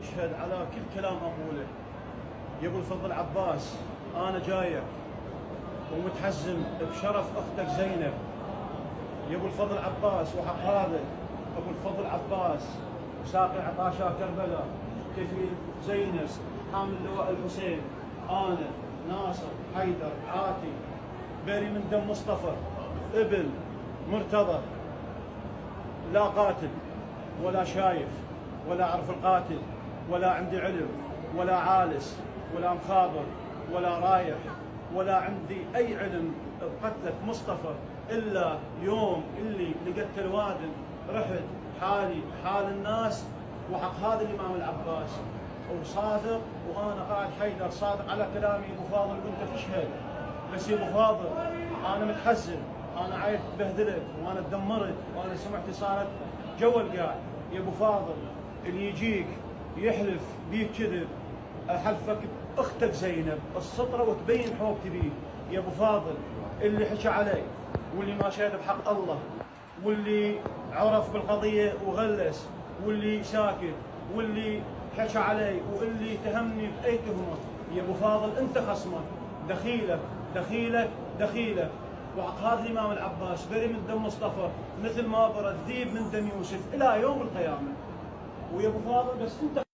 اشهد على كل كلام اقوله. يا ابو الفضل عباس، انا جايك ومتحزم بشرف اختك زينب. يا ابو الفضل عباس، وحق هذا ابو الفضل عباس ساقي عطاشا كربلاء، كفيل زينب، حامل لواء الحسين، انا ناصر حيدر عاتي بري من دم مصطفى ابن مرتضى، لا قاتل ولا شايف ولا اعرف القاتل ولا عندي علم ولا عالس ولا مخابر ولا رايح ولا عندي اي علم بقتلة مصطفى الا يوم اللي لقيت الوادم رحت حالي حال الناس. وحق هذا الامام العباس وصادق، وانا قاعد حيدر صادق على كلامي. ابو فاضل وانت تشهد، بس يا ابو فاضل انا متحزن، انا عايز بهدلت وانا تدمرت وانا سمعتي صارت جو القاع. يا ابو فاضل اللي يجيك يحلف بيك كذب، احلفك باختك زينب السطره وتبين حوكتي بيه. يا ابو فاضل اللي حكى علي واللي ما شهد بحق الله واللي عرف بالقضيه وغلس واللي ساكت واللي حكى علي واللي تهمني باي تهمه، يا ابو فاضل انت خصمك، دخيلك دخيلك دخيلك. وحق هذا الامام العباس بري من دم مصطفى مثل ما برى الذيب من دم يوسف الى يوم القيامه. ويا ابو فاضل بس انت